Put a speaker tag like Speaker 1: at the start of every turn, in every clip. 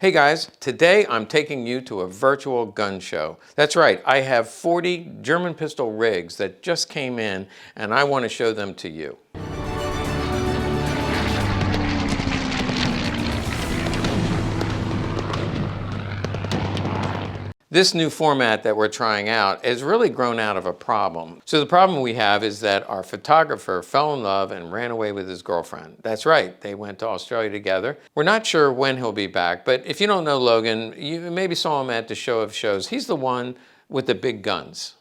Speaker 1: Hey guys, today I'm taking you to a virtual gun show. That's right, I have 40 German pistol rigs that just came in and I want to show them to you. This new format that we're trying out has really grown out of a problem. So the problem we have is that our photographer fell in love and ran away with his girlfriend. That's right, they went to Australia together. We're not sure when he'll be back, but if you don't know Logan, you maybe saw him at the Show of Shows. He's the one with the big guns.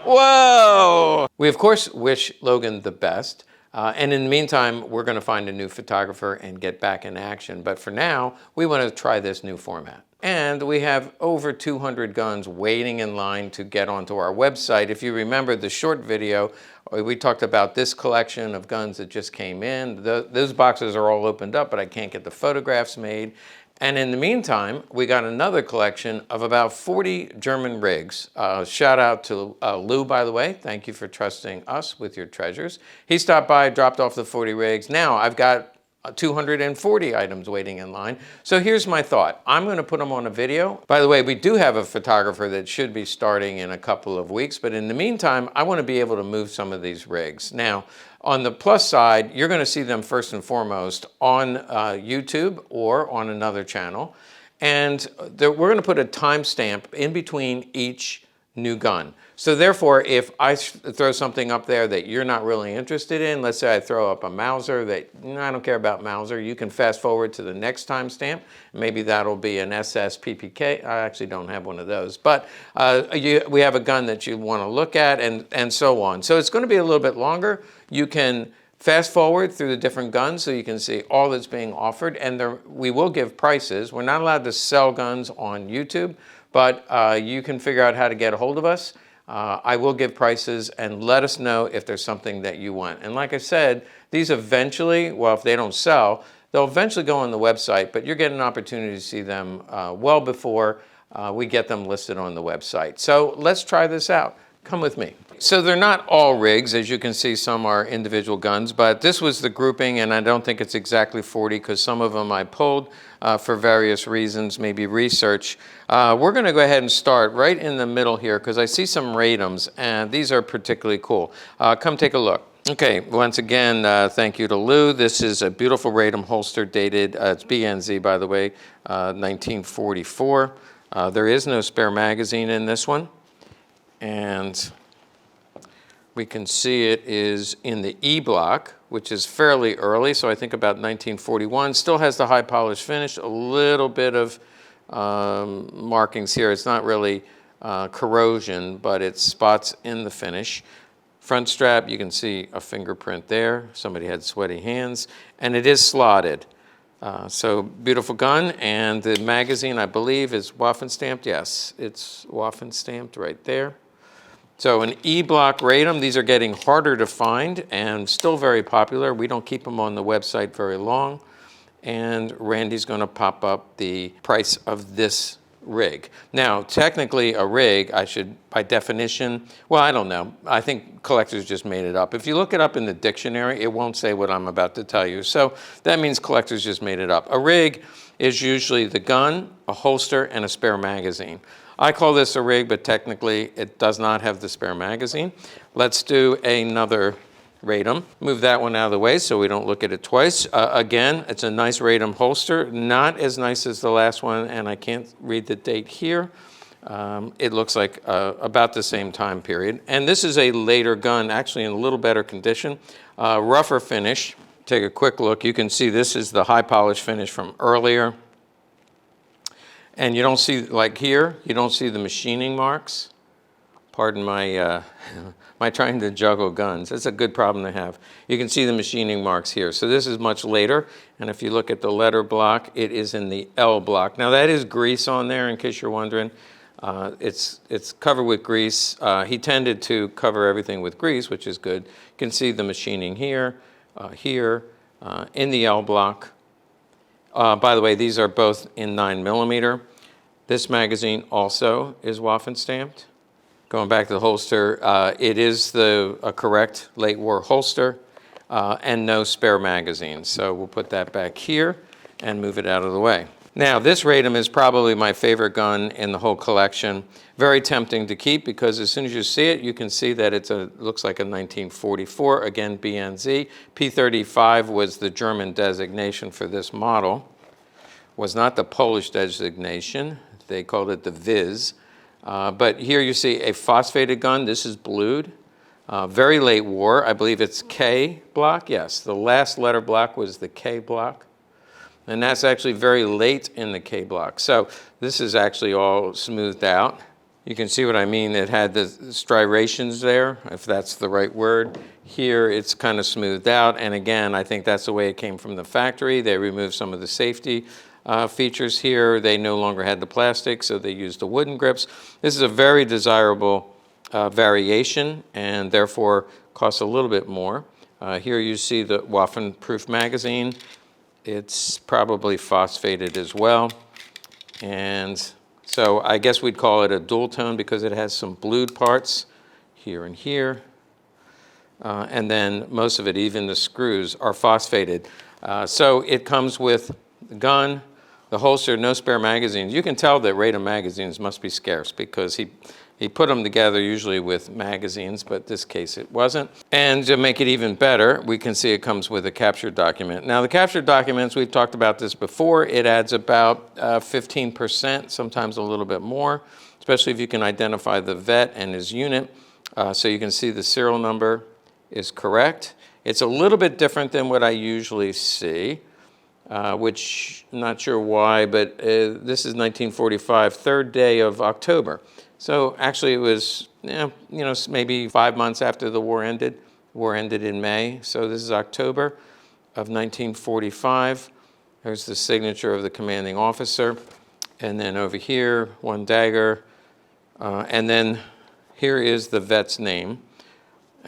Speaker 1: Whoa! We of course wish Logan the best. And in the meantime, we're going to find a new photographer and get back in action. But for now, we want to try this new format. And we have over 200 guns waiting in line to get onto our website. If you remember the short video, we talked about this collection of guns that just came in. Those boxes are all opened up, but I can't get the photographs made. And in the meantime, we got another collection of about 40 German rigs. Shout out to Lou, by the way. Thank you for trusting us with your treasures. He stopped by, dropped off the 40 rigs. Now I've got 240 items waiting in line. So here's my thought. I'm going to put them on a video. By the way, we do have a photographer that should be starting in a couple of weeks, but in the meantime, I want to be able to move some of these rigs. Now, on the plus side, you're going to see them first and foremost on YouTube or on another channel. And we're going to put a timestamp in between each new gun. So therefore, if I throw something up there that you're not really interested in, let's say I throw up a Mauser that I don't care about Mauser, you can fast forward to the next timestamp. Maybe that'll be an SS PPK. I actually don't have one of those, but we have a gun that you want to look at and so on. So it's going to be a little bit longer. You can fast forward through the different guns so you can see all that's being offered, and we will give prices. We're not allowed to sell guns on YouTube, but you can figure out how to get a hold of us. I will give prices and let us know if there's something that you want. And like I said, these eventually, well, if they don't sell, they'll eventually go on the website, but you're getting an opportunity to see them well before we get them listed on the website. So let's try this out. Come with me. So they're not all rigs. As you can see, some are individual guns, but this was the grouping, and I don't think it's exactly 40 because some of them I pulled for various reasons, maybe research. We're going to go ahead and start right in the middle here because I see some Radoms, and these are particularly cool. Come take a look. Okay, once again, thank you to Lou. This is a beautiful Radom holster dated, it's BNZ by the way, 1944. There is no spare magazine in this one. And we can see it is in the E block, which is fairly early, so I think about 1941. Still has the high polish finish, a little bit of markings here. It's not really corrosion, but it's spots in the finish. Front strap, you can see a fingerprint there. Somebody had sweaty hands, and it is slotted. So beautiful gun, and the magazine, I believe, is Waffen stamped. Yes, it's Waffen stamped right there. So an E-block Radom, these are getting harder to find and still very popular. We don't keep them on the website very long. And Randy's going to pop up the price of this rig. Now, technically a rig, I should, by definition, well, I don't know. I think collectors just made it up. If you look it up in the dictionary, it won't say what I'm about to tell you. So that means collectors just made it up. A rig is usually the gun, a holster, and a spare magazine. I call this a rig, but technically it does not have the spare magazine. Let's do another Radom. Move that one out of the way so we don't look at it twice. Again, it's a nice Radom holster, not as nice as the last one, and I can't read the date here. It looks like about the same time period. And this is a later gun, actually in a little better condition. Rougher finish. Take a quick look. You can see this is the high polish finish from earlier. And you don't see, like here, you don't see the machining marks. Pardon my, my trying to juggle guns. It's a good problem to have. You can see the machining marks here. So this is much later. And if you look at the letter block, it is in the L block. Now that is grease on there, in case you're wondering. It's covered with grease. He tended to cover everything with grease, which is good. You can see the machining here, in the L block. By the way, these are both in 9mm. This magazine also is Waffen stamped. Going back to the holster, it is a correct late war holster and no spare magazine. So we'll put that back here. and move it out of the way. Now, this Radom is probably my favorite gun in the whole collection. Very tempting to keep because as soon as you see it, you can see that looks like a 1944, again BNZ. P35 was the German designation for this model. Was not the Polish designation. They called it the VIS. But here you see a phosphated gun. This is blued. Very late war. I believe it's K block. Yes, the last letter block was the K block. And that's actually very late in the K block. So this is actually all smoothed out. You can see what I mean. It had the striations there, if that's the right word. Here it's kind of smoothed out. And again, I think that's the way it came from the factory. They removed some of the safety features here. They no longer had the plastic, so they used the wooden grips. This is a very desirable variation and therefore costs a little bit more. Here you see the Waffen proof magazine. It's probably phosphated as well. And so I guess we'd call it a dual tone because it has some blued parts here and here. And then most of it, even the screws, are phosphated. So it comes with the gun, the holster, no spare magazines. You can tell that Radom magazines must be scarce because he put them together usually with magazines, but this case it wasn't. And to make it even better, we can see it comes with a capture document. Now the capture documents, we've talked about this before, it adds about 15%, sometimes a little bit more, especially if you can identify the vet and his unit. So you can see the serial number is correct. It's a little bit different than what I usually see. Which I'm not sure why, but this is 1945, 3rd day of October. So actually it was, maybe 5 months after the war ended. The war ended in May, so this is October of 1945. There's the signature of the commanding officer. And then over here, one dagger. And then here is the vet's name,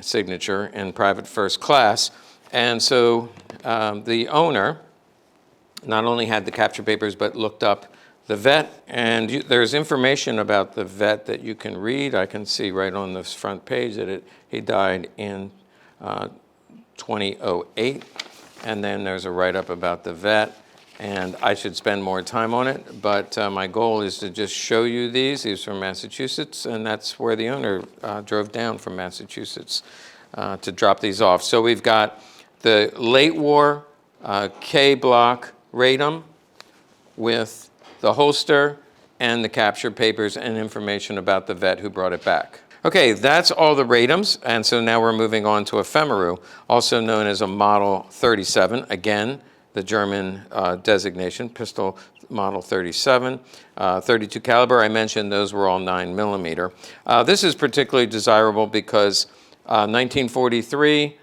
Speaker 1: signature, in private first class. And so the owner not only had the capture papers, but looked up the vet. And there's information about the vet that you can read. I can see right on this front page that he died in 2008. And then there's a write-up about the vet. And I should spend more time on it, but my goal is to just show you these. He's from Massachusetts, and that's where the owner drove down from Massachusetts to drop these off. So we've got the late war K block Radom with the holster and the capture papers and information about the vet who brought it back. Okay, that's all the Radoms, and so now we're moving on to a Femaru, also known as a Model 37. Again, the German designation, pistol Model 37, 32 caliber. I mentioned those were all 9mm. This is particularly desirable because 1943,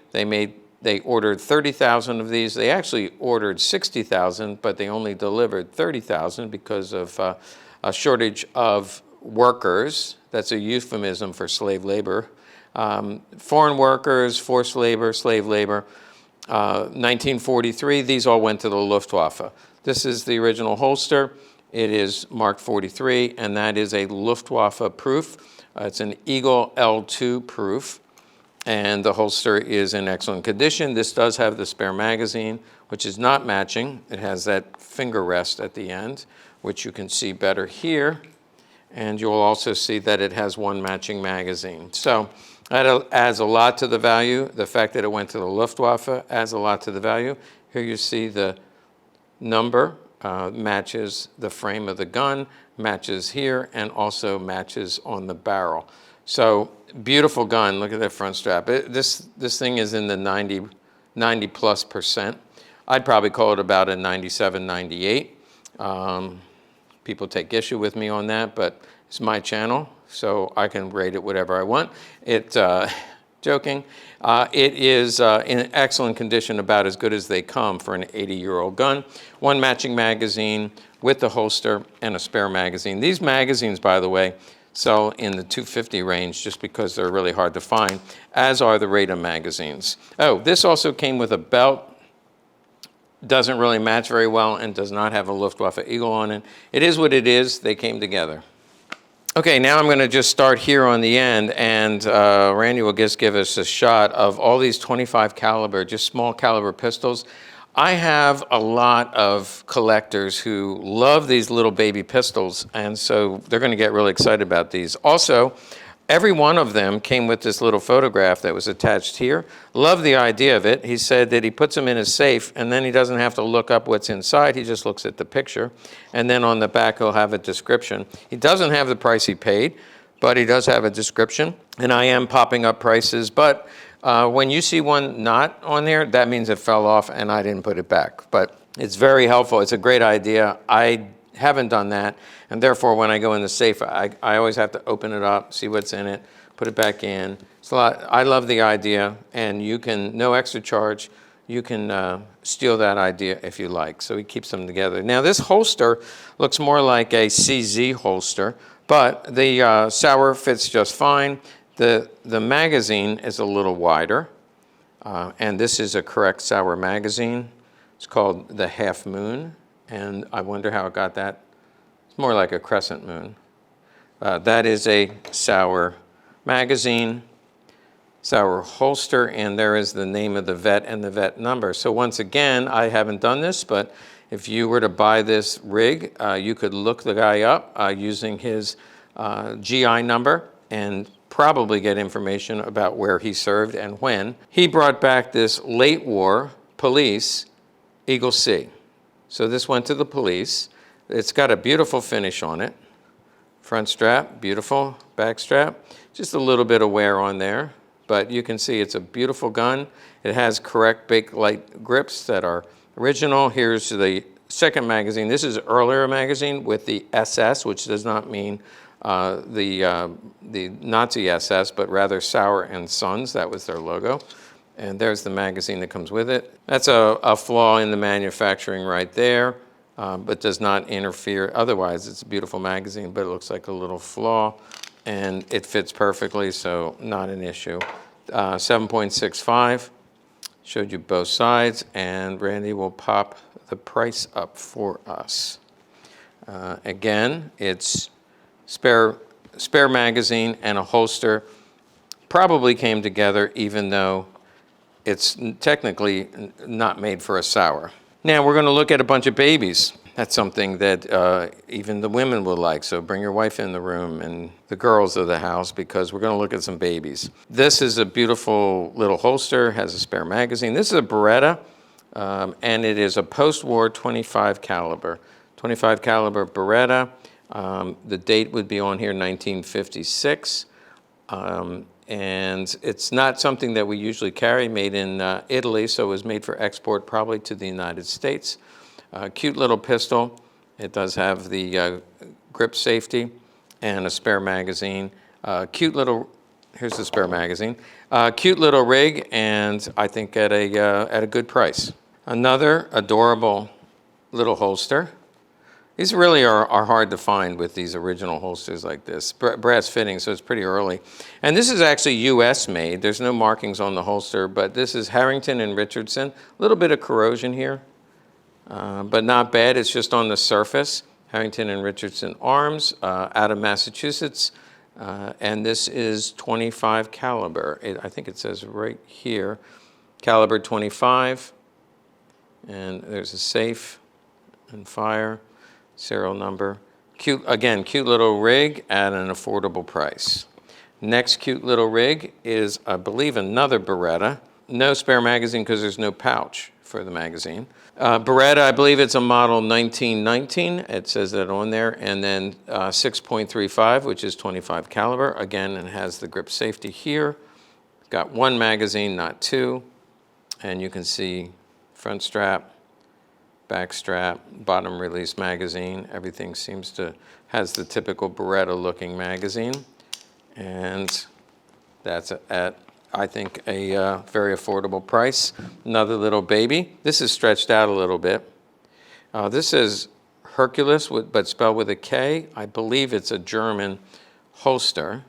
Speaker 1: they ordered 30,000 of these. They actually ordered 60,000, but they only delivered 30,000 because of a shortage of workers. That's a euphemism for slave labor. Foreign workers, forced labor, slave labor. 1943, these all went to the Luftwaffe. This is the original holster. It is marked 43, and that is a Luftwaffe proof. It's an Eagle L2 proof, and the holster is in excellent condition. This does have the spare magazine, which is not matching. It has that finger rest at the end, which you can see better here. And you'll also see that it has one matching magazine. So that adds a lot to the value. The fact that it went to the Luftwaffe adds a lot to the value. Here you see the number matches the frame of the gun, matches here, and also matches on the barrel. So beautiful gun. Look at that front strap. This thing is in the 90+%. I'd probably call it about a 97, 98. People take issue with me on that, but it's my channel, so I can rate it whatever I want. Joking. It is in excellent condition, about as good as they come for an 80-year-old gun. One matching magazine with the holster and a spare magazine. These magazines, by the way, sell in the $250 range just because they're really hard to find, as are the Radom magazines. Oh, this also came with a belt. Doesn't really match very well and does not have a Luftwaffe Eagle on it. It is what it is. They came together. Okay, now I'm going to just start here on the end, and Randy will just give us a shot of all these 25 caliber, just small caliber pistols. I have a lot of collectors who love these little baby pistols, and so they're going to get really excited about these. Also, every one of them came with this little photograph that was attached here. Love the idea of it. He said that he puts them in his safe, and then he doesn't have to look up what's inside. He just looks at the picture, and then on the back he'll have a description. He doesn't have the price he paid, but he does have a description, and I am popping up prices, but when you see one not on there, that means it fell off and I didn't put it back. But it's very helpful. It's a great idea. I haven't done that, and therefore when I go in the safe, I always have to open it up, see what's in it, put it back in. It's a lot. I love the idea, and you can, no extra charge, you can steal that idea if you like. So he keeps them together. Now this holster looks more like a CZ holster, but the Sauer fits just fine. The magazine is a little wider, and this is a correct Sauer magazine. It's called the Half Moon, and I wonder how it got that. It's more like a crescent moon. That is a Sauer magazine, Sauer holster, and there is the name of the vet and the vet number. So once again, I haven't done this, but if you were to buy this rig, you could look the guy up using his GI number and probably get information about where he served and when. He brought back this late war police Eagle C. So this went to the police. It's got a beautiful finish on it. Front strap, beautiful. Back strap, just a little bit of wear on there, but you can see it's a beautiful gun. It has correct Bakelite grips that are original. Here's the second magazine. This is earlier magazine with the SS, which does not mean the Nazi SS, but rather Sauer and Sons. That was their logo. And there's the magazine that comes with it. That's a flaw in the manufacturing right there, but does not interfere. Otherwise, it's a beautiful magazine, but it looks like a little flaw, and it fits perfectly, so not an issue. 7.65, showed you both sides, and Randy will pop the price up for us. Again, it's spare magazine and a holster. Probably came together even though it's technically not made for a Sauer. Now we're going to look at a bunch of babies. That's something that even the women will like, so bring your wife in the room and the girls of the house, because we're going to look at some babies. This is a beautiful little holster, has a spare magazine. This is a Beretta, and it is a post-war 25 caliber. 25 caliber Beretta. The date would be on here, 1956. And it's not something that we usually carry, made in Italy, so it was made for export probably to the United States. Cute little pistol. It does have the grip safety and a spare magazine. Cute little, here's the spare magazine. Cute little rig, and I think at a good price. Another adorable little holster. These really are hard to find with these original holsters like this. Brass fitting, so it's pretty early. And this is actually US made. There's no markings on the holster, but this is Harrington and Richardson. A little bit of corrosion here, but not bad. It's just on the surface. Harrington and Richardson arms out of Massachusetts. And this is 25 caliber. I think it says right here, caliber 25. And there's a safe and fire. Serial number. Cute, again, cute little rig at an affordable price. Next cute little rig is, I believe, another Beretta. No spare magazine because there's no pouch for the magazine. Beretta, I believe it's a model 1919. It says that on there. And then 6.35, which is 25 caliber. Again, it has the grip safety here. It's got one magazine, not two. And you can see front strap, back strap, bottom release magazine. Everything seems to, has the typical Beretta looking magazine. And that's at, I think, a very affordable price. Another little baby. This is stretched out a little bit. This is Hercules, but spelled with a K. I believe it's a German holster.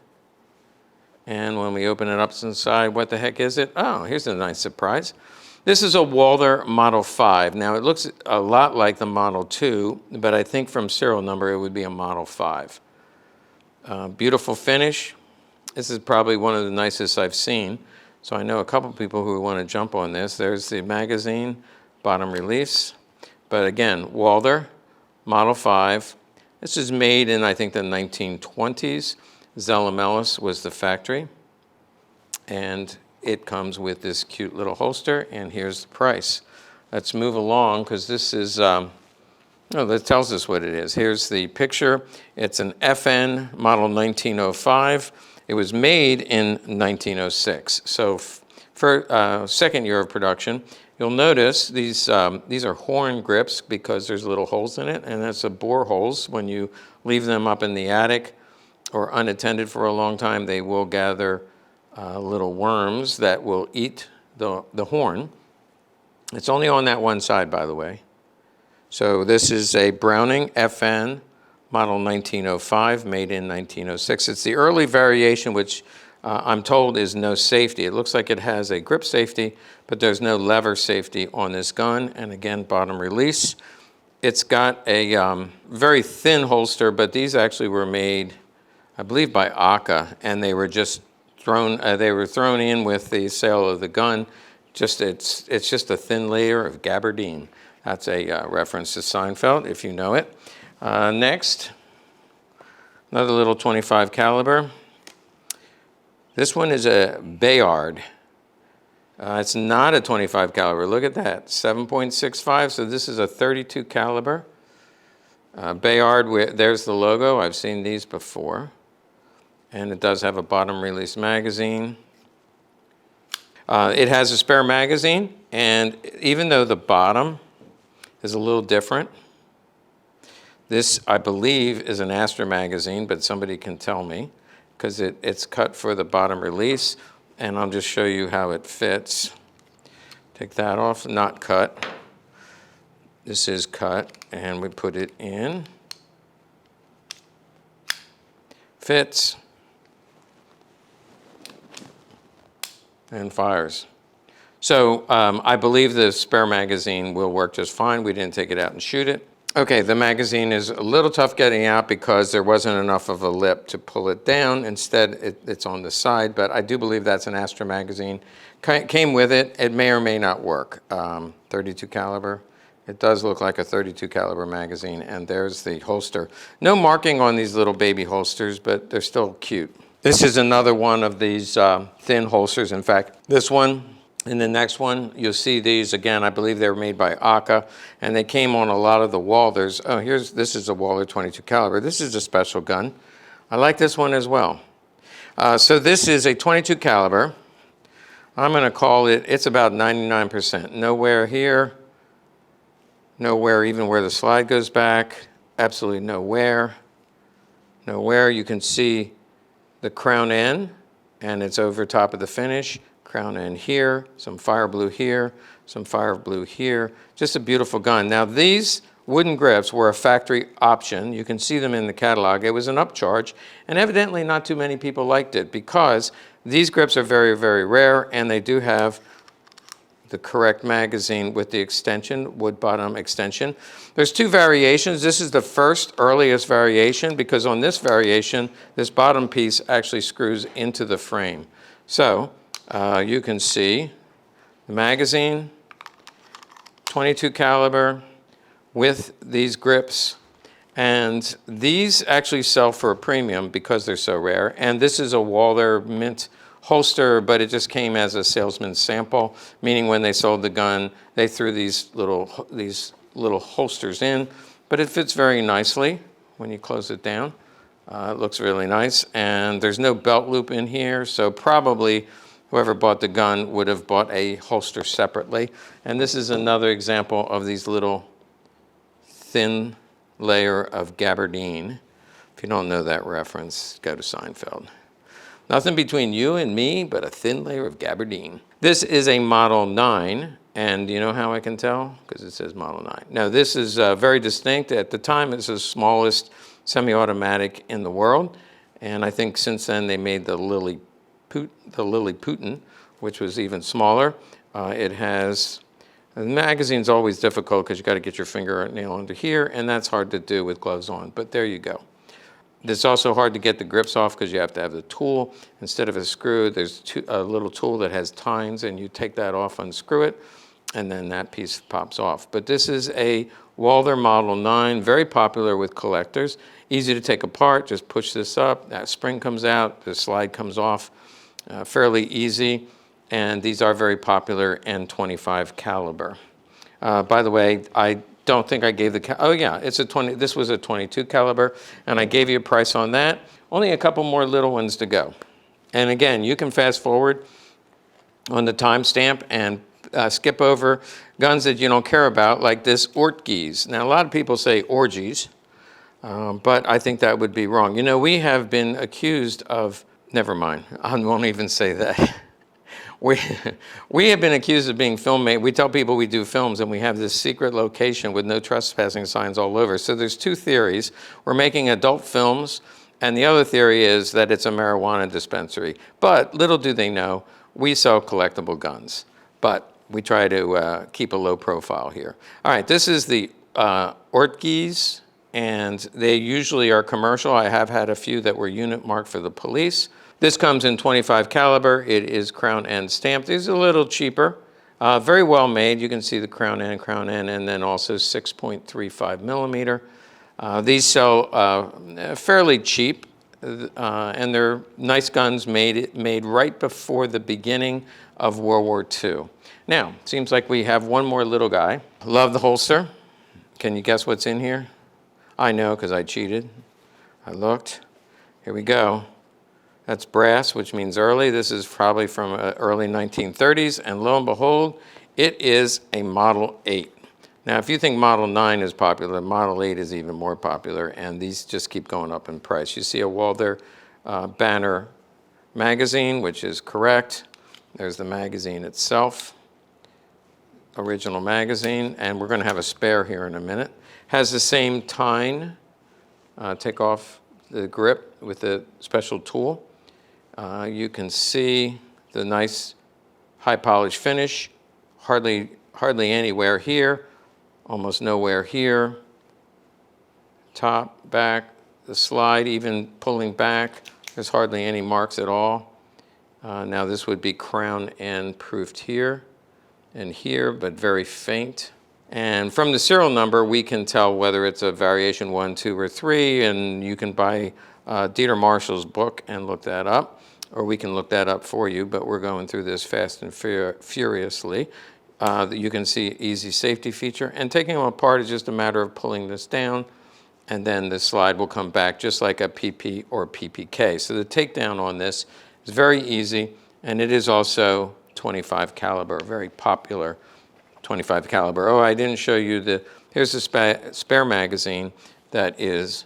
Speaker 1: And when we open it up inside, what the heck is it? Oh, here's a nice surprise. This is a Walther Model 5. Now it looks a lot like the Model 2, but I think from serial number it would be a Model 5. Beautiful finish. This is probably one of the nicest I've seen. So I know a couple people who want to jump on this. There's the magazine, bottom release. But again, Walther Model 5. This is made in, I think, the 1920s. Zella was the factory. And it comes with this cute little holster, and here's the price. Let's move along, because this is, that tells us what it is. Here's the picture. It's an FN model 1905. It was made in 1906. So for second year of production, you'll notice these are horn grips because there's little holes in it, and that's a bore holes. When you leave them up in the attic or unattended for a long time, they will gather little worms that will eat the horn. It's only on that one side, by the way. So this is a Browning FN model 1905, made in 1906. It's the early variation, which I'm told is no safety. It looks like it has a grip safety, but there's no lever safety on this gun. And again, bottom release. It's got a very thin holster, but these actually were made, I believe, by Aka, and they were just thrown in with the sale of the gun. It's just a thin layer of gabardine. That's a reference to Seinfeld, if you know it. Next, another little 25 caliber. This one is a Bayard. It's not a 25 caliber. Look at that, 7.65. So this is a 32 caliber. Bayard, there's the logo. I've seen these before. And it does have a bottom release magazine. It has a spare magazine, and even though the bottom is a little different, this, I believe, is an Astor magazine, but somebody can tell me, because it's cut for the bottom release, and I'll just show you how it fits. Take that off, not cut. This is cut, and we put it in. Fits. And fires. So I believe the spare magazine will work just fine. We didn't take it out and shoot it. Okay, the magazine is a little tough getting out because there wasn't enough of a lip to pull it down. Instead, it's on the side, but I do believe that's an Astor magazine. Came with it. It may or may not work. 32 caliber. It does look like a 32 caliber magazine, and there's the holster. No marking on these little baby holsters, but they're still cute. This is another one of these thin holsters. In fact, this one and the next one, you'll see these again. I believe they were made by Aka, and they came on a lot of the Walthers. Oh, this is a Walther 22 caliber. This is a special gun. I like this one as well. So this is a 22 caliber. I'm going to call it, it's about 99%. Nowhere here, nowhere even where the slide goes back, absolutely nowhere. Nowhere. You can see the crown end, and it's over top of the finish. Crown end here, some fire blue here, some fire blue here. Just a beautiful gun. Now these wooden grips were a factory option. You can see them in the catalog. It was an upcharge, and evidently not too many people liked it because these grips are very, very rare, and they do have the correct magazine with the extension, wood bottom extension. There's two variations. This is the first earliest variation because on this variation, this bottom piece actually screws into the frame. So you can see the magazine, 22 caliber with these grips, and these actually sell for a premium because they're so rare. And this is a Walther mint holster, but it just came as a salesman's sample, meaning when they sold the gun, they threw these little holsters in, but it fits very nicely when you close it down. It looks really nice, and there's no belt loop in here, so probably whoever bought the gun would have bought a holster separately. And this is another example of these little thin layer of gabardine. If you don't know that reference, go to Seinfeld. Nothing between you and me but a thin layer of gabardine. This is a Model 9, and you know how I can tell? Because it says Model 9. Now this is very distinct. At the time, it's the smallest semi-automatic in the world, and I think since then they made the Lilliputian, which was even smaller. It has, the magazine's always difficult because you got to get your fingernail under here, and that's hard to do with gloves on, but there you go. It's also hard to get the grips off because you have to have the tool. Instead of a screw, there's a little tool that has tines, and you take that off, unscrew it, and then that piece pops off. But this is a Walther Model 9, very popular with collectors. Easy to take apart, just push this up, that spring comes out, the slide comes off, fairly easy. And these are very popular and 25 caliber. By the way, I don't think I gave the, oh yeah, it's a 20, this was a 22 caliber, and I gave you a price on that. Only a couple more little ones to go. And again, you can fast forward on the timestamp and skip over guns that you don't care about, like this Ortgies. Now, a lot of people say Ortgies, but I think that would be wrong. You know, we have been accused of, never mind, I won't even say that. We have been accused of being filmmakers. We tell people we do films, and we have this secret location with no trespassing signs all over. So there's two theories. We're making adult films, and the other theory is that it's a marijuana dispensary. But little do they know, we sell collectible guns. But we try to keep a low profile here. All right, this is the Ortgies, and they usually are commercial. I have had a few that were unit marked for the police. This comes in 25 caliber. It is crown end stamped. These are a little cheaper, very well made. You can see the crown end, and then also 6.35 millimeter. These sell fairly cheap, and they're nice guns made right before the beginning of World War II. Now, seems like we have one more little guy. Love the holster. Can you guess what's in here? I know, because I cheated. I looked. Here we go. That's brass, which means early. This is probably from early 1930s, and lo and behold, it is a Model 8. Now, if you think Model 9 is popular, Model 8 is even more popular, and these just keep going up in price. You see a Walther banner magazine, which is correct. There's the magazine itself, original magazine, and we're going to have a spare here in a minute. Has the same tine. Take off the grip with a special tool. You can see the nice high polish finish, hardly anywhere here, almost nowhere here. Top, back, the slide, even pulling back, there's hardly any marks at all. Now this would be crown end proofed here and here, but very faint. And from the serial number, we can tell whether it's a variation 1, 2, or 3, and you can buy Dieter Marshall's book and look that up. Or we can look that up for you, but we're going through this fast and furiously. You can see easy safety feature, and taking them apart is just a matter of pulling this down, and then the slide will come back just like a PP or PPK. So the takedown on this is very easy, and it is also 25 caliber, very popular 25 caliber. Oh, I didn't show you here's the spare magazine that is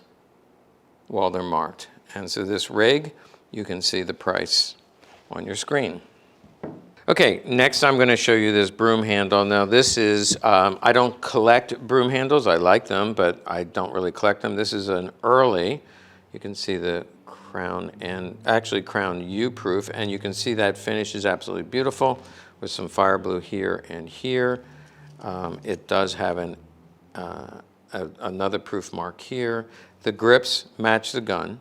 Speaker 1: Walther marked. And so this rig, you can see the price on your screen. Okay, next I'm going to show you this broom handle. Now this is, I don't collect broom handles. I like them, but I don't really collect them. This is an early, you can see the crown and actually crown U-proof, and you can see that finish is absolutely beautiful with some fire blue here and here. It does have another proof mark here. The grips match the gun.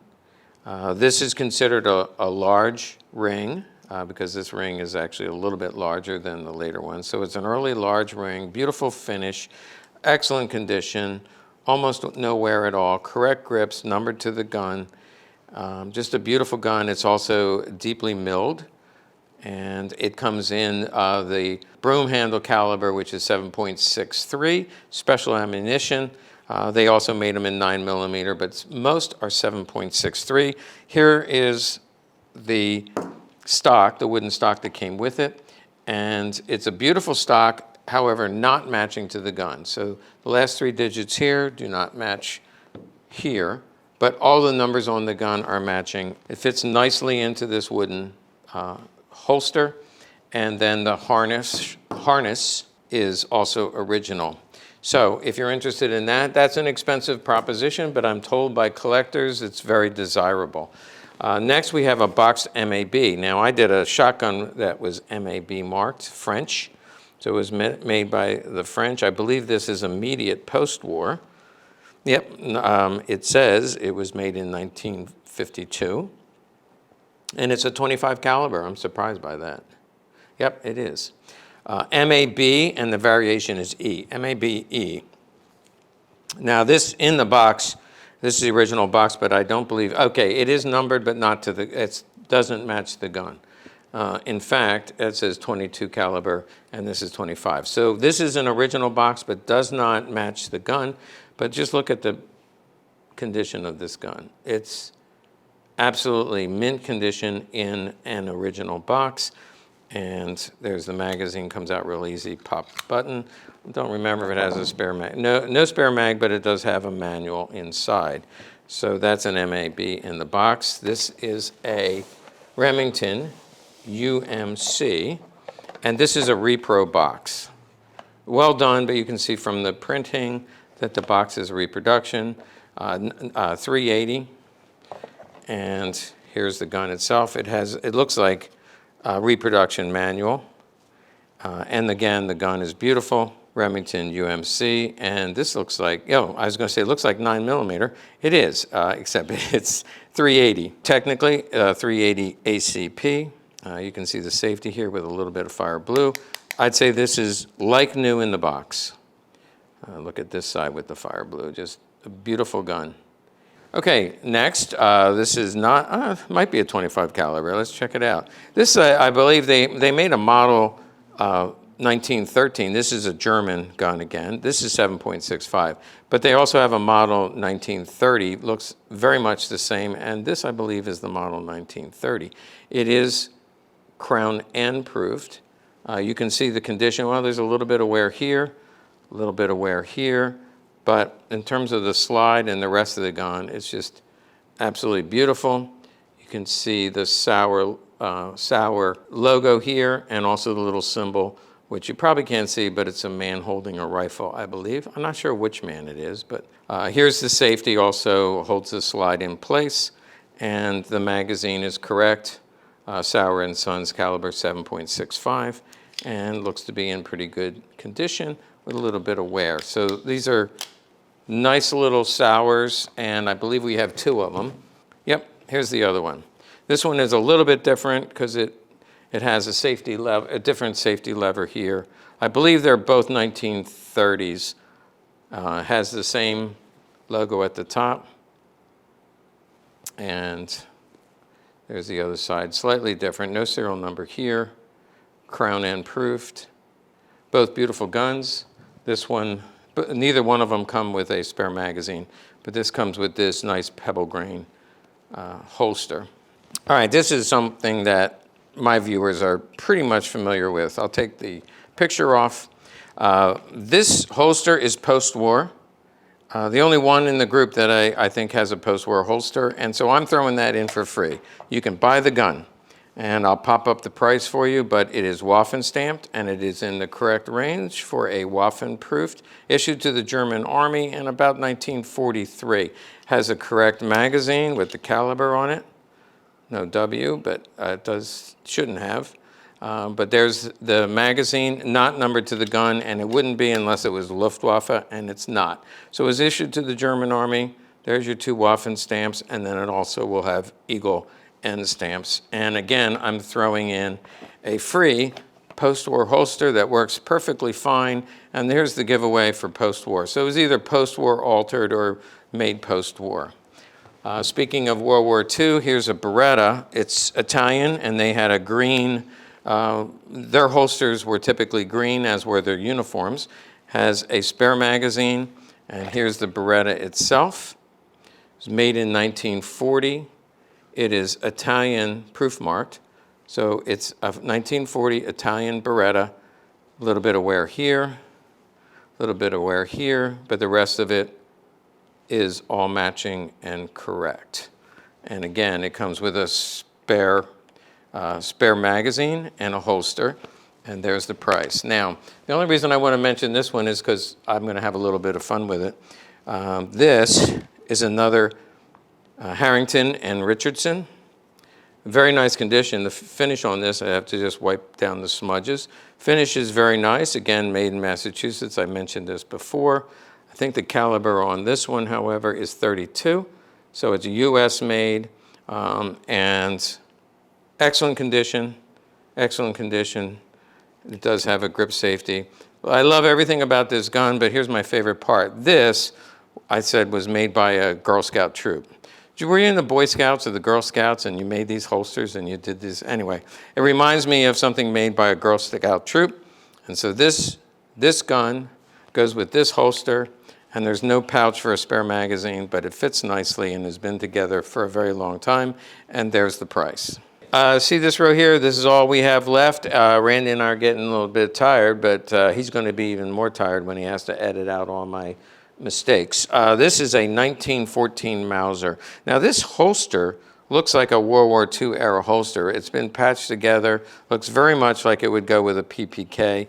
Speaker 1: This is considered a large ring because this ring is actually a little bit larger than the later one. So it's an early large ring, beautiful finish, excellent condition, almost no wear at all, correct grips, numbered to the gun. Just a beautiful gun. It's also deeply milled, and it comes in the broom handle caliber, which is 7.63, special ammunition. They also made them in 9 millimeter, but most are 7.63. Here is the stock, the wooden stock that came with it, and it's a beautiful stock, however, not matching to the gun. So the last 3 digits here do not match here, but all the numbers on the gun are matching. It fits nicely into this wooden holster, and then the harness is also original. So if you're interested in that, that's an expensive proposition, but I'm told by collectors it's very desirable. Next, we have a boxed MAB. Now, I did a shotgun that was MAB marked, French. So it was made by the French. I believe this is immediate post-war. Yep, it says it was made in 1952. And it's a 25 caliber. I'm surprised by that. Yep, it is. MAB, and the variation is E, MAB E. Now this in the box, this is the original box, but I don't believe, okay, it is numbered, but not to the, it doesn't match the gun. In fact, it says 22 caliber, and this is 25. So this is an original box, but does not match the gun. But just look at the condition of this gun. It's absolutely mint condition in an original box. And there's the magazine, comes out real easy, pop button. Don't remember if it has a spare mag. No spare mag, but it does have a manual inside. So that's an MAB in the box. This is a Remington UMC, and this is a repro box. Well done, but you can see from the printing that the box is a reproduction, 380. And here's the gun itself. It looks like a reproduction manual. And again, the gun is beautiful, Remington UMC, and this looks like, I was gonna say it looks like 9mm. It is, except it's 380. Technically, 380 ACP. You can see the safety here with a little bit of fire blue. I'd say this is like new in the box. Look at this side with the fire blue, just a beautiful gun. Okay, next, this is not, might be a 25 caliber. Let's check it out. This, I believe they made a model 1913. This is a German gun again. This is 7.65, but they also have a model 1930. Looks very much the same, and this, I believe, is the model 1930. It is Crown N proofed. You can see the condition. Well, there's a little bit of wear here, a little bit of wear here, but in terms of the slide and the rest of the gun, it's just absolutely beautiful. You can see the Sauer logo here, and also the little symbol, which you probably can't see, but it's a man holding a rifle, I believe. I'm not sure which man it is, but here's the safety, also holds the slide in place, and the magazine is correct. Sauer & Sons caliber 7.65, and looks to be in pretty good condition with a little bit of wear. So these are nice little Sauers, and I believe we have 2 of them. Yep, here's the other one. This one is a little bit different because it has a safety lever, a different safety lever here. I believe they're both 1930s. Has the same logo at the top, and there's the other side, slightly different. No serial number here. Crown N proofed. Both beautiful guns. This one, but neither one of them come with a spare magazine, but this comes with this nice pebble grain holster. All right, this is something that my viewers are pretty much familiar with. I'll take the picture off. This holster is post-war. The only one in the group that I think has a post-war holster, and so I'm throwing that in for free. You can buy the gun, and I'll pop up the price for you, but it is Waffen stamped, and it is in the correct range for a Waffen proofed, issued to the German Army in about 1943. Has a correct magazine with the caliber on it. No W, but it shouldn't have. But there's the magazine, not numbered to the gun, and it wouldn't be unless it was Luftwaffe, and it's not. So it was issued to the German Army. There's your 2 Waffen stamps, and then it also will have Eagle end stamps. And again, I'm throwing in a free post-war holster that works perfectly fine, and there's the giveaway for post-war. So it was either post-war altered or made post-war. Speaking of World War II, here's a Beretta. It's Italian, and they had a green, their holsters were typically green, as were their uniforms. Has a spare magazine, and here's the Beretta itself. It was made in 1940. It is Italian proof marked. So it's a 1940 Italian Beretta, a little bit of wear here, a little bit of wear here, but the rest of it is all matching and correct. And again, it comes with a spare magazine and a holster, and there's the price. Now, the only reason I want to mention this one is because I'm going to have a little bit of fun with it. This is another Harrington and Richardson. Very nice condition. The finish on this, I have to just wipe down the smudges. Finish is very nice. Again, made in Massachusetts. I mentioned this before. I think the caliber on this one, however, is 32. So it's US made, and excellent condition, It does have a grip safety. I love everything about this gun, but here's my favorite part. This, I said, was made by a Girl Scout troop. Were you in the Boy Scouts or the Girl Scouts and you made these holsters and you did this? Anyway, it reminds me of something made by a Girl Scout troop. And so this gun goes with this holster, and there's no pouch for a spare magazine, but it fits nicely and has been together for a very long time. And there's the price. See this row here? This is all we have left. Randy and I are getting a little bit tired, but he's going to be even more tired when he has to edit out all my mistakes. This is a 1914 Mauser. Now this holster looks like a World War II era holster. It's been patched together, looks very much like it would go with a PPK,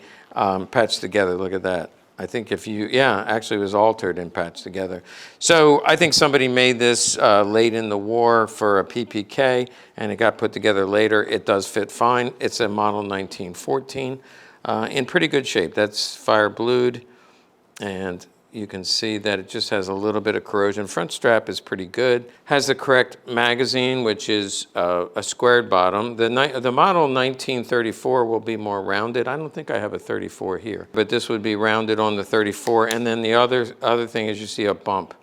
Speaker 1: patched together. Look at that. I think if you, yeah, actually it was altered and patched together. So I think somebody made this late in the war for a PPK, and it got put together later. It does fit fine. It's a model 1914 in pretty good shape. That's fire blued, and you can see that it just has a little bit of corrosion. Front strap is pretty good. Has the correct magazine, which is a squared bottom. The model 1934 will be more rounded. I don't think I have a 34 here, but this would be rounded on the 34. And then the other thing is you see a bump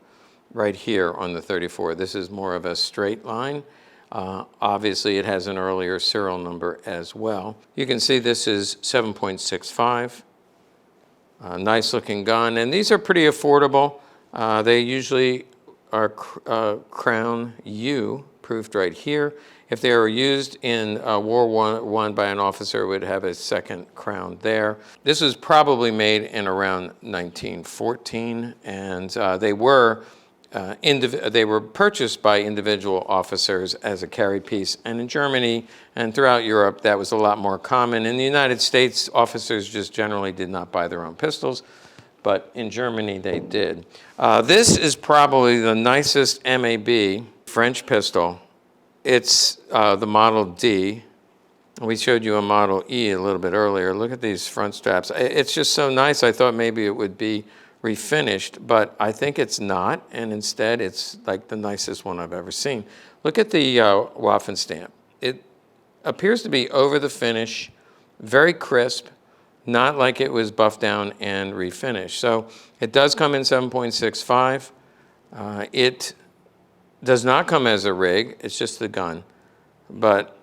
Speaker 1: right here on the 34. This is more of a straight line. Obviously, it has an earlier serial number as well. You can see this is 7.65. Nice looking gun, and these are pretty affordable. They usually are Crown U proofed right here. If they were used in World War I by an officer, it would have a second crown there. This was probably made in around 1914, and they were purchased by individual officers as a carry piece. And in Germany and throughout Europe, that was a lot more common. In the United States, officers just generally did not buy their own pistols, but in Germany they did. This is probably the nicest MAB French pistol. It's the Model D. We showed you a Model E a little bit earlier. Look at these front straps. It's just so nice. I thought maybe it would be refinished, but I think it's not, and instead it's like the nicest one I've ever seen. Look at the Waffen stamp. It appears to be over the finish, very crisp, not like it was buffed down and refinished. So it does come in 7.65. It does not come as a rig, it's just the gun, but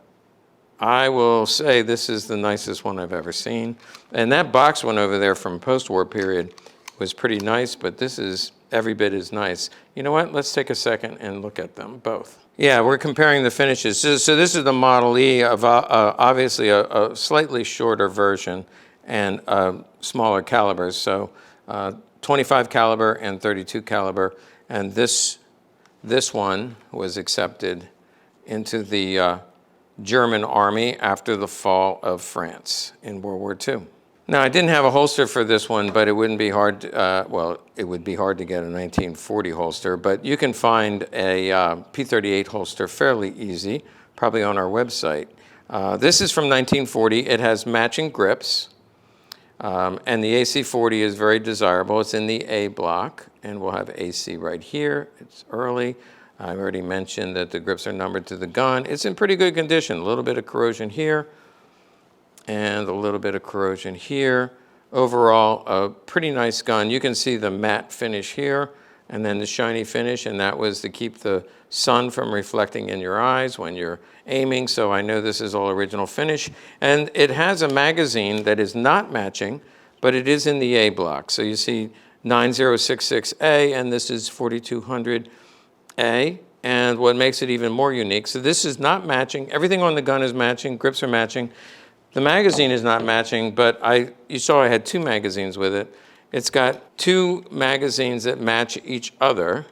Speaker 1: I will say this is the nicest one I've ever seen. And that box one over there from post-war period was pretty nice, but this is every bit as nice. You know what? Let's take a second and look at them both. Yeah, we're comparing the finishes. So this is the Model E of obviously a slightly shorter version and smaller calibers. So 25 caliber and 32 caliber. And this one was accepted into the German army after the fall of France in World War II. Now, I didn't have a holster for this one, but it wouldn't be hard, well, it would be hard to get a 1940 holster, but you can find a P.38 holster fairly easy, probably on our website. This is from 1940. It has matching grips, and the AC-40 is very desirable. It's in the A block, and we'll have AC right here. It's early. I already mentioned that the grips are numbered to the gun. It's in pretty good condition. A little bit of corrosion here, and a little bit of corrosion here. Overall, a pretty nice gun. You can see the matte finish here, and then the shiny finish, and that was to keep the sun from reflecting in your eyes when you're aiming, so I know this is all original finish. And it has a magazine that is not matching, but it is in the A block. So you see 9066A, and this is 4200A, and what makes it even more unique, so this is not matching. Everything on the gun is matching, grips are matching. The magazine is not matching, but you saw I had two magazines with it. It's got two magazines that match each other,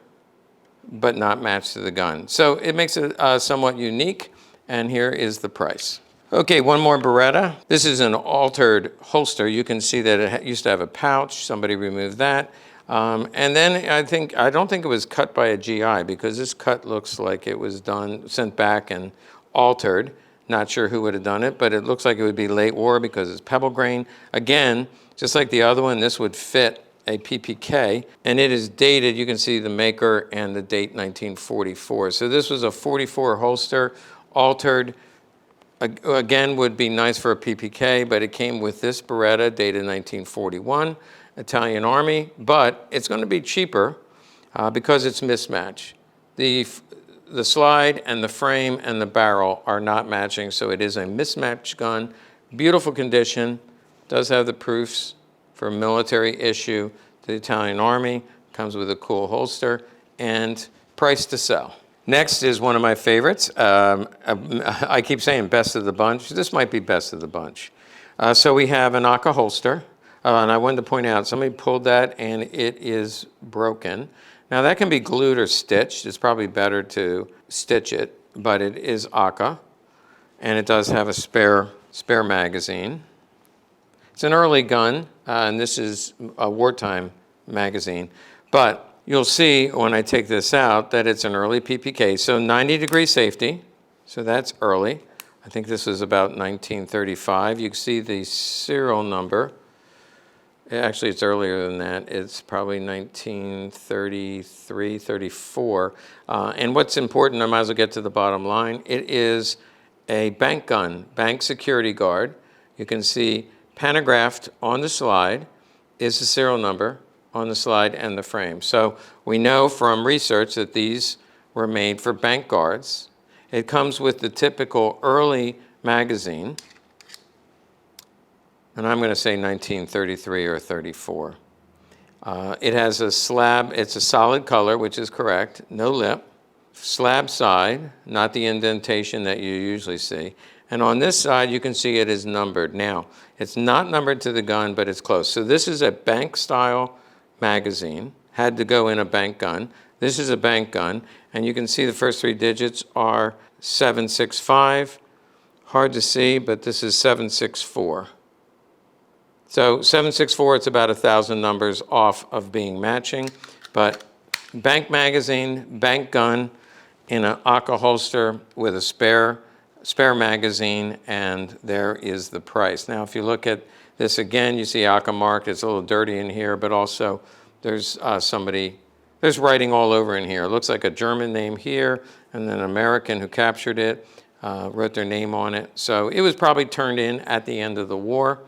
Speaker 1: but not matched to the gun. So it makes it somewhat unique, and here is the price. Okay, one more Beretta. This is an altered holster. You can see that it used to have a pouch. Somebody removed that. And then I don't think it was cut by a GI, because this cut looks like it was sent back and altered. Not sure who would have done it, but it looks like it would be late war because it's pebble grain. Again, just like the other one, this would fit a PPK, and it is dated. You can see the maker and the date 1944. So this was a 44 holster, altered, again, would be nice for a PPK, but it came with this Beretta dated 1941, Italian Army, but it's going to be cheaper because it's mismatched. The slide and the frame and the barrel are not matching, so it is a mismatched gun. Beautiful condition, does have the proofs for military issue to the Italian Army, comes with a cool holster, and price to sell. Next is one of my favorites. I keep saying best of the bunch. This might be best of the bunch. So we have an AK holster, and I wanted to point out, somebody pulled that and it is broken. Now that can be glued or stitched. It's probably better to stitch it, but it is AK, and it does have a spare magazine. It's an early gun, and this is a wartime magazine, but you'll see when I take this out that it's an early PPK, so 90-degree safety, so that's early. I think this was about 1935. You can see the serial number. Actually, it's earlier than that. It's probably 1933, 34. And what's important, I might as well get to the bottom line, it is a bank gun, bank security guard. You can see pantographed on the slide is the serial number on the slide and the frame. So we know from research that these were made for bank guards. It comes with the typical early magazine, and I'm going to say 1933 or 34. It has a slab, it's a solid color, which is correct, no lip, slab side, not the indentation that you usually see. And on this side, you can see it is numbered. Now, it's not numbered to the gun, but it's close. So this is a bank style magazine, had to go in a bank gun. This is a bank gun, and you can see the first three digits are 765. Hard to see, but this is 764. So 764, it's about 1,000 numbers off of being matching, but bank magazine, bank gun in an AK holster with a spare magazine, and there is the price. Now, if you look at this again, you see AK marked. It's a little dirty in here, but also there's there's writing all over in here. It looks like a German name here, and then an American who captured it, wrote their name on it. So it was probably turned in at the end of the war.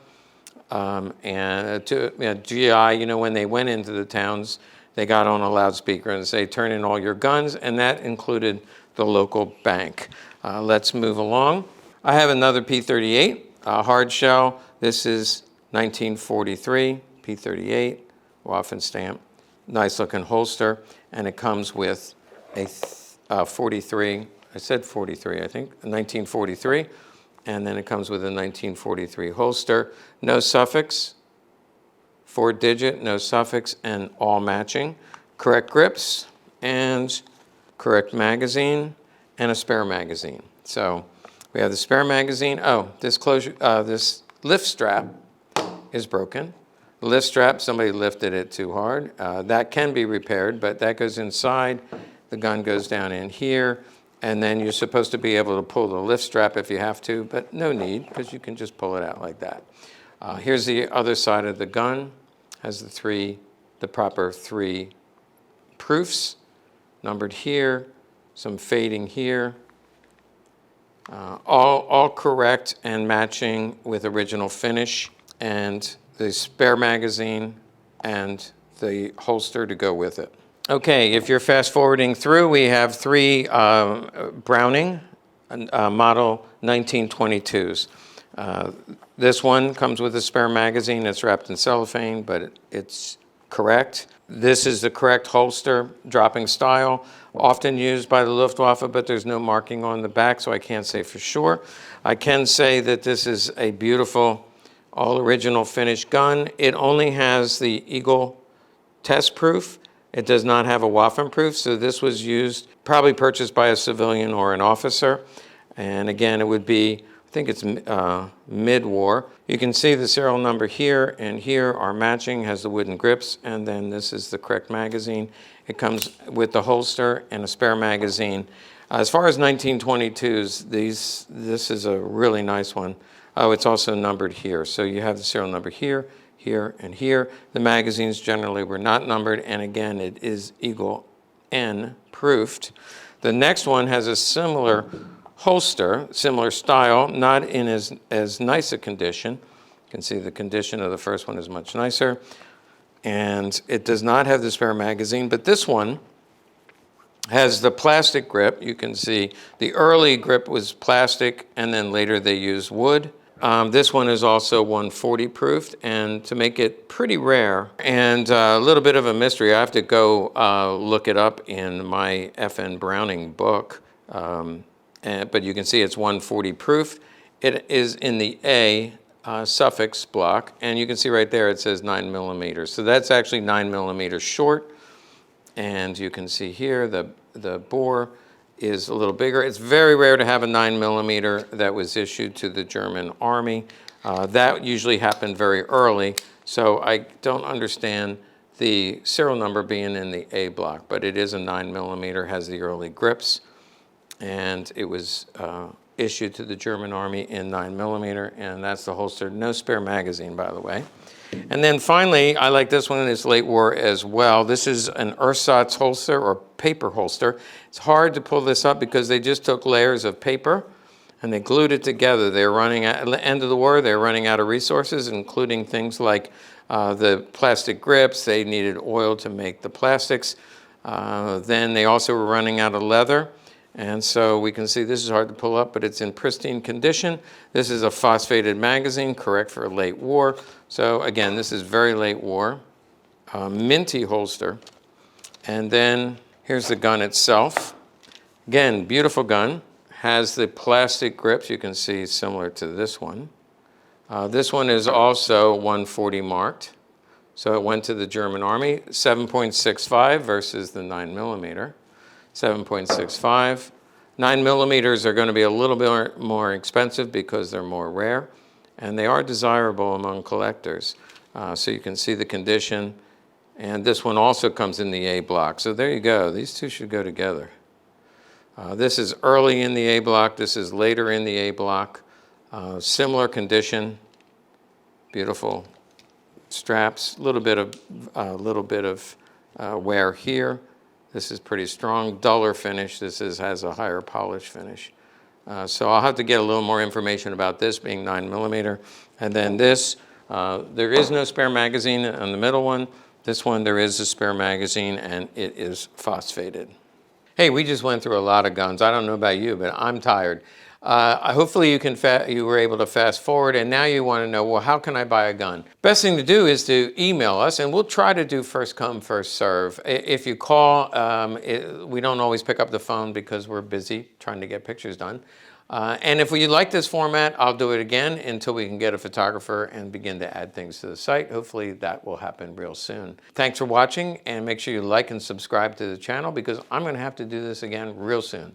Speaker 1: And to GI, you know, when they went into the towns, they got on a loudspeaker and say, turn in all your guns, and that included the local bank. Let's move along. I have another P.38, hard shell. This is 1943, P.38, Waffen stamp. Nice looking holster, and it comes with a 43, I said 43, I think, 1943. And then it comes with a 1943 holster. No suffix, 4-digit, no suffix, and all matching. Correct grips, and correct magazine, and a spare magazine. So we have the spare magazine. Oh, this lift strap is broken. The lift strap, somebody lifted it too hard. That can be repaired, but that goes inside. The gun goes down in here. And then you're supposed to be able to pull the lift strap if you have to, but no need, because you can just pull it out like that. Here's the other side of the gun. Has the proper 3 proofs, numbered here, some fading here. All correct and matching with original finish, and the spare magazine and the holster to go with it. Okay, if you're fast forwarding through, we have 3 Browning Model 1922s. This one comes with a spare magazine. It's wrapped in cellophane, but it's correct. This is the correct holster, dropping style, often used by the Luftwaffe, but there's no marking on the back, so I can't say for sure. I can say that this is a beautiful, all original finished gun. It only has the Eagle test proof. It does not have a Waffen proof, so this was used, probably purchased by a civilian or an officer. And again, it would be, I think it's mid-war. You can see the serial number here and here are matching, has the wooden grips, and then this is the correct magazine. It comes with the holster and a spare magazine. As far as 1922s, this is a really nice one. Oh, it's also numbered here. So you have the serial number here, here, and here. The magazines generally were not numbered, and again, it is Eagle N proofed. The next one has a similar holster, similar style, not in as nice a condition. You can see the condition of the first one is much nicer. And it does not have the spare magazine, but this one has the plastic grip. You can see the early grip was plastic, and then later they used wood. This one is also 140 proofed, and to make it pretty rare and a little bit of a mystery, I have to go look it up in my FN Browning book. But you can see it's 140 proof. It is in the A suffix block, and you can see right there it says 9 millimeters. So that's actually 9 millimeters short. And you can see here the bore is a little bigger. It's very rare to have a 9 millimeter that was issued to the German Army. That usually happened very early, so I don't understand the serial number being in the A block, but it is a 9 millimeter, has the early grips, and it was issued to the German Army in 9 millimeter, and that's the holster. No spare magazine, by the way. And then finally, I like this one, it's late war as well. This is an ersatz holster or paper holster. It's hard to pull this up because they just took layers of paper and they glued it together. They're running at the end of the war, they're running out of resources, including things like the plastic grips. They needed oil to make the plastics. Then they also were running out of leather. And so we can see this is hard to pull up, but it's in pristine condition. This is a phosphated magazine, correct for late war. So again, this is very late war. Minty holster. And then here's the gun itself. Again, beautiful gun. Has the plastic grips, you can see similar to this one. This one is also 140 marked. So it went to the German Army, 7.65 versus the 9 millimeter. 7.65. 9 millimeters are going to be a little bit more expensive because they're more rare, and they are desirable among collectors. So you can see the condition, and this one also comes in the A block. So there you go. These two should go together. This is early in the A block. This is later in the A block. Similar condition. Beautiful straps. A little bit of wear here. This is pretty strong, duller finish. This has a higher polish finish. So I'll have to get a little more information about this being 9 millimeter. And then this, there is no spare magazine on the middle one. This one, there is a spare magazine, and it is phosphated. Hey, we just went through a lot of guns. I don't know about you, but I'm tired. Hopefully you were able to fast forward, and now you want to know, well, how can I buy a gun? Best thing to do is to email us, and we'll try to do first come, first serve. If you call, we don't always pick up the phone because we're busy trying to get pictures done. And if you like this format, I'll do it again until we can get a photographer and begin to add things to the site. Hopefully that will happen real soon. Thanks for watching, and make sure you like and subscribe to the channel because I'm going to have to do this again real soon.